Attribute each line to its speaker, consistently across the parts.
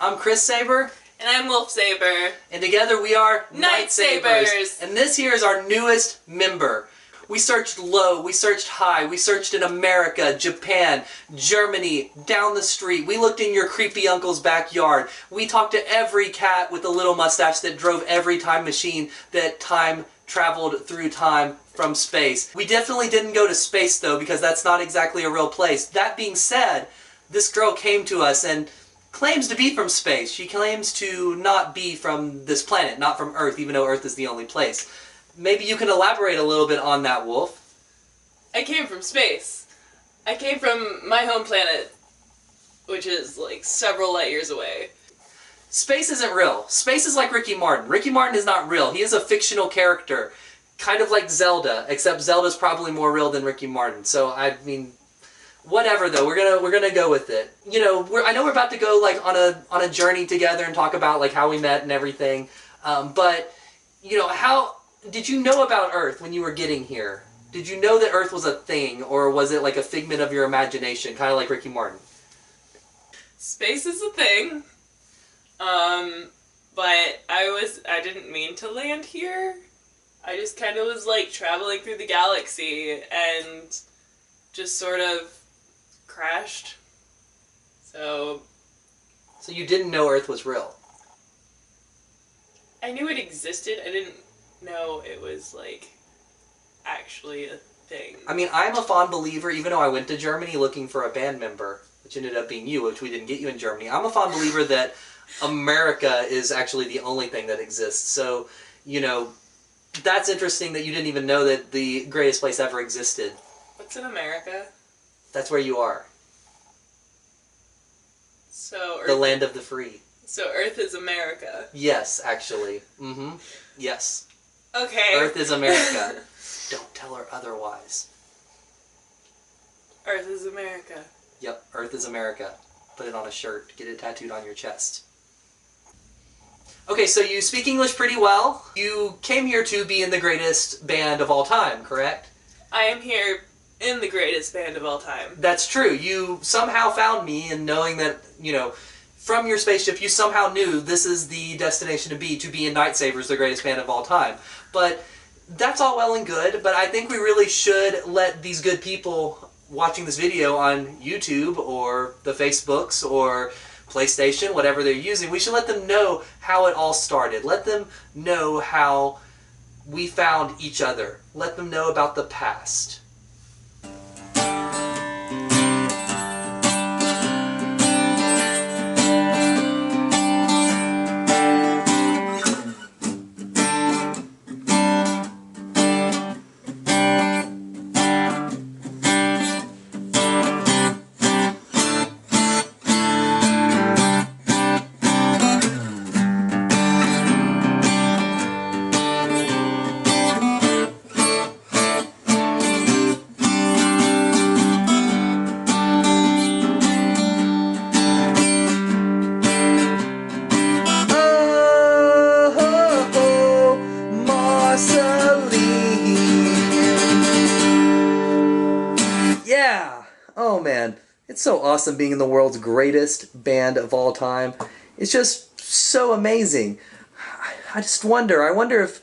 Speaker 1: I'm Chris Saber.
Speaker 2: And I'm Wolfe Saber.
Speaker 1: And together we are
Speaker 2: Night Sabers.
Speaker 1: And this here is our newest member. We searched low, we searched high, we searched in America, Japan, Germany, down the street. We looked in your creepy uncle's backyard. We talked to every cat with a little mustache that drove every time machine that time traveled through time from space. We definitely didn't go to space though, because that's not exactly a real place. That being said, this girl came to us and claims to be from space. She claims to not be from this planet, not from Earth, even though Earth is the only place. Maybe you can elaborate a little bit on that, Wolfe.
Speaker 2: I came from space. I came from my home planet, which is like several light years away.
Speaker 1: Space isn't real. Space is like Ricky Martin. Ricky Martin is not real. He is a fictional character, kind of like Zelda, except Zelda's probably more real than Ricky Martin. So I mean, whatever though, we're gonna go with it. You know, I know we're about to go like on a journey together and talk about like how we met and everything. But you know, how did you know about Earth when you were getting here? Did you know that Earth was a thing, or was it like a figment of your imagination, kind of like Ricky Martin?
Speaker 2: Space is a thing. But I didn't mean to land here. I just kind of was like traveling through the galaxy and just sort of crashed. So
Speaker 1: you didn't know Earth was real?
Speaker 2: I knew it existed. I didn't know it was like actually a thing.
Speaker 1: I mean, I'm a fond believer, even though I went to Germany looking for a band member, which ended up being you, which we didn't get you in Germany. I'm a fond believer that America is actually the only thing that exists. So, you know, that's interesting that you didn't even know that the greatest place ever existed.
Speaker 2: What's in America?
Speaker 1: That's where you are.
Speaker 2: So Earth,
Speaker 1: the land of the free.
Speaker 2: So Earth is America.
Speaker 1: Yes, actually. Mm-hmm. Yes.
Speaker 2: Okay.
Speaker 1: Earth is America. Don't tell her otherwise.
Speaker 2: Earth is America.
Speaker 1: Yep, Earth is America. Put it on a shirt. Get it tattooed on your chest. Okay, so you speak English pretty well. You came here to be in the greatest band of all time, correct?
Speaker 2: I am here in the greatest band of all time.
Speaker 1: That's true. You somehow found me, and knowing that, you know, from your spaceship, you somehow knew this is the destination to be in Night Sabers, the greatest band of all time. But that's all well and good, but I think we really should let these good people watching this video on YouTube or the Facebooks or PlayStation, whatever they're using, we should let them know how it all started. Let them know how we found each other. Let them know about the past. Oh man, it's so awesome being in the world's greatest band of all time. It's just so amazing. I just wonder, if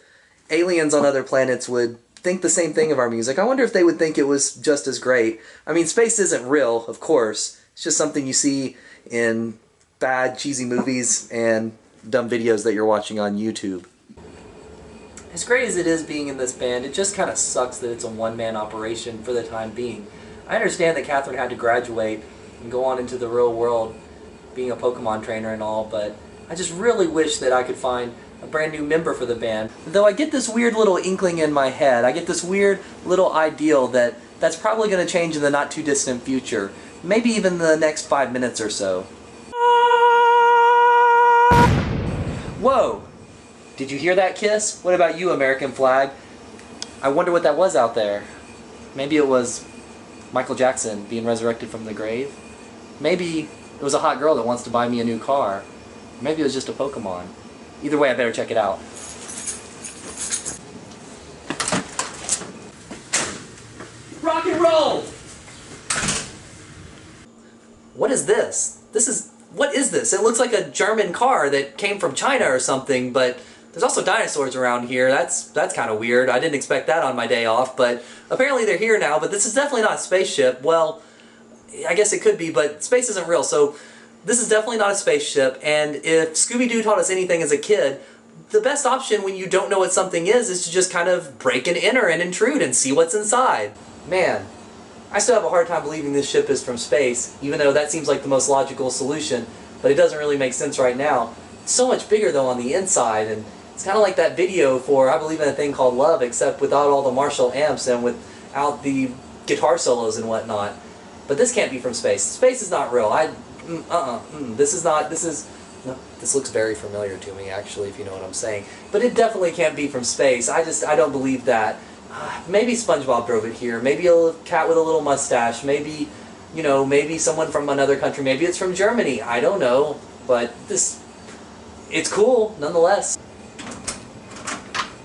Speaker 1: aliens on other planets would think the same thing of our music. I wonder if they would think it was just as great. I mean, space isn't real, of course. It's just something you see in bad, cheesy movies and dumb videos that you're watching on YouTube. As great as it is being in this band, it just kind of sucks that it's a one-man operation for the time being. I understand that Catherine had to graduate and go on into the real world being a Pokemon trainer and all, but I just really wish that I could find a brand new member for the band. Though I get this weird little inkling in my head, I get this weird little ideal that that's probably going to change in the not too distant future. Maybe even the next 5 minutes or so. Whoa! Did you hear that kiss? What about you, American flag? I wonder what that was out there. Maybe it was Michael Jackson being resurrected from the grave. Maybe it was a hot girl that wants to buy me a new car. Maybe it was just a Pokemon. Either way, I better check it out. Rock and roll! What is this? What is this? It looks like a German car that came from China or something, but there's also dinosaurs around here. That's kind of weird. I didn't expect that on my day off, but apparently they're here now. But this is definitely not a spaceship. Well, I guess it could be, but space isn't real, so this is definitely not a spaceship. And if Scooby-Doo taught us anything as a kid, the best option when you don't know what something is to just kind of break and enter and intrude and see what's inside. Man, I still have a hard time believing this ship is from space, even though that seems like the most logical solution, but it doesn't really make sense right now. It's so much bigger though on the inside, and it's kind of like that video for I Believe in a Thing Called Love, except without all the Marshall amps and without the guitar solos and whatnot. But this can't be from space. Space is not real. This looks very familiar to me, actually, if you know what I'm saying. But it definitely can't be from space. I don't believe that. Maybe SpongeBob drove it here. Maybe a cat with a little mustache. Maybe, maybe someone from another country. Maybe it's from Germany. I don't know. But it's cool, nonetheless.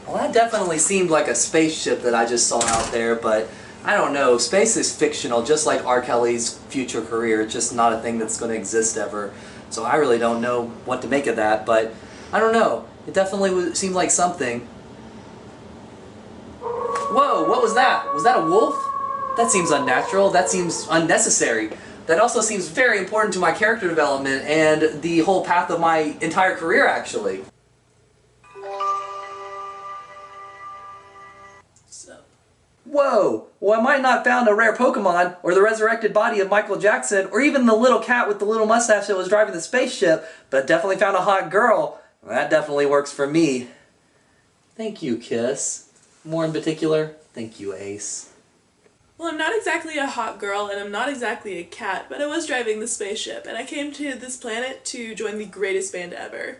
Speaker 1: Well, that definitely seemed like a spaceship that I just saw out there, but I don't know. Space is fictional, just like R. Kelly's future career. It's just not a thing that's going to exist ever. So I really don't know what to make of that, but I don't know. It definitely seemed like something. Whoa, what was that? Was that a wolf? That seems unnatural. That seems unnecessary. That also seems very important to my character development and the whole path of my entire career, actually. Whoa! Well, I might not have found a rare Pokemon, or the resurrected body of Michael Jackson, or even the little cat with the little mustache that was driving the spaceship, but I definitely found a hot girl. That definitely works for me. Thank you, Kiss. More in particular, thank you, Ace.
Speaker 2: Well, I'm not exactly a hot girl, and I'm not exactly a cat, but I was driving the spaceship, and I came to this planet to join the greatest band ever.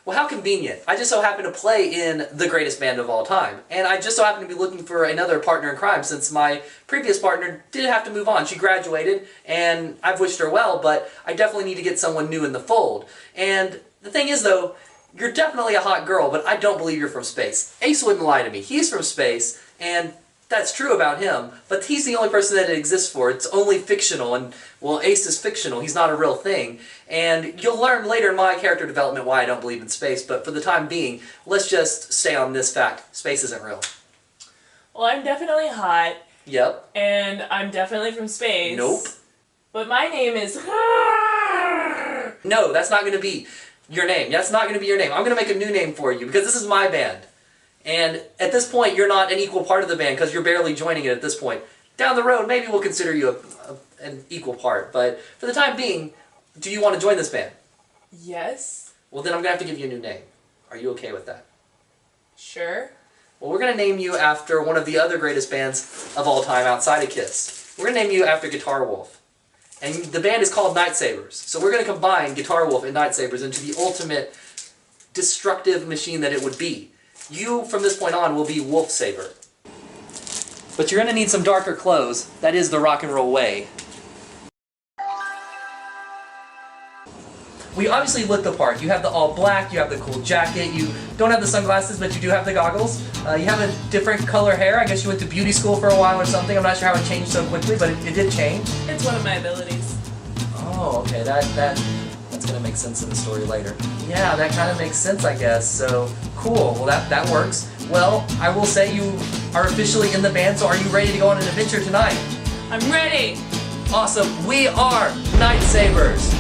Speaker 1: Well, how convenient. I just so happen to play in the greatest band of all time. And I just so happen to be looking for another partner in crime since my previous partner did have to move on. She graduated, and I've wished her well, but I definitely need to get someone new in the fold. And the thing is, though, you're definitely a hot girl, but I don't believe you're from space. Ace wouldn't lie to me. He's from space, and that's true about him, but he's the only person that it exists for. It's only fictional, and, well, Ace is fictional. He's not a real thing. And you'll learn later in my character development why I don't believe in space, but for the time being, let's just stay on this fact. Space isn't real.
Speaker 2: Well, I'm definitely hot.
Speaker 1: Yep.
Speaker 2: And I'm definitely from space.
Speaker 1: Nope.
Speaker 2: But my name is...
Speaker 1: No, that's not going to be your name. That's not going to be your name. I'm going to make a new name for you, because this is my band. And at this point, you're not an equal part of the band because you're barely joining it at this point. Down the road, maybe we'll consider you an equal part. But for the time being, do you want to join this band?
Speaker 2: Yes.
Speaker 1: Well, then I'm going to have to give you a new name. Are you okay with that?
Speaker 2: Sure.
Speaker 1: Well, we're going to name you after one of the other greatest bands of all time outside of Kiss. We're going to name you after Guitar Wolf. And the band is called Night Sabers. So we're going to combine Guitar Wolf and Night Sabers into the ultimate destructive machine that it would be. You, from this point on, will be Wolfe Saber. But you're going to need some darker clothes. That is the rock and roll way. We obviously look the part. You have the all black, you have the cool jacket, you don't have the sunglasses, but you do have the goggles. You have a different color hair. I guess you went to beauty school for a while or something. I'm not sure how it changed so quickly, but it did change.
Speaker 2: It's one of my abilities.
Speaker 1: Oh, okay. That's going to make sense in the story later. Yeah, that kind of makes sense, I guess. So, cool. Well, that works. Well, I will say you are officially in the band, so are you ready to go on an adventure tonight?
Speaker 2: I'm ready!
Speaker 1: Awesome. We are Night Sabers.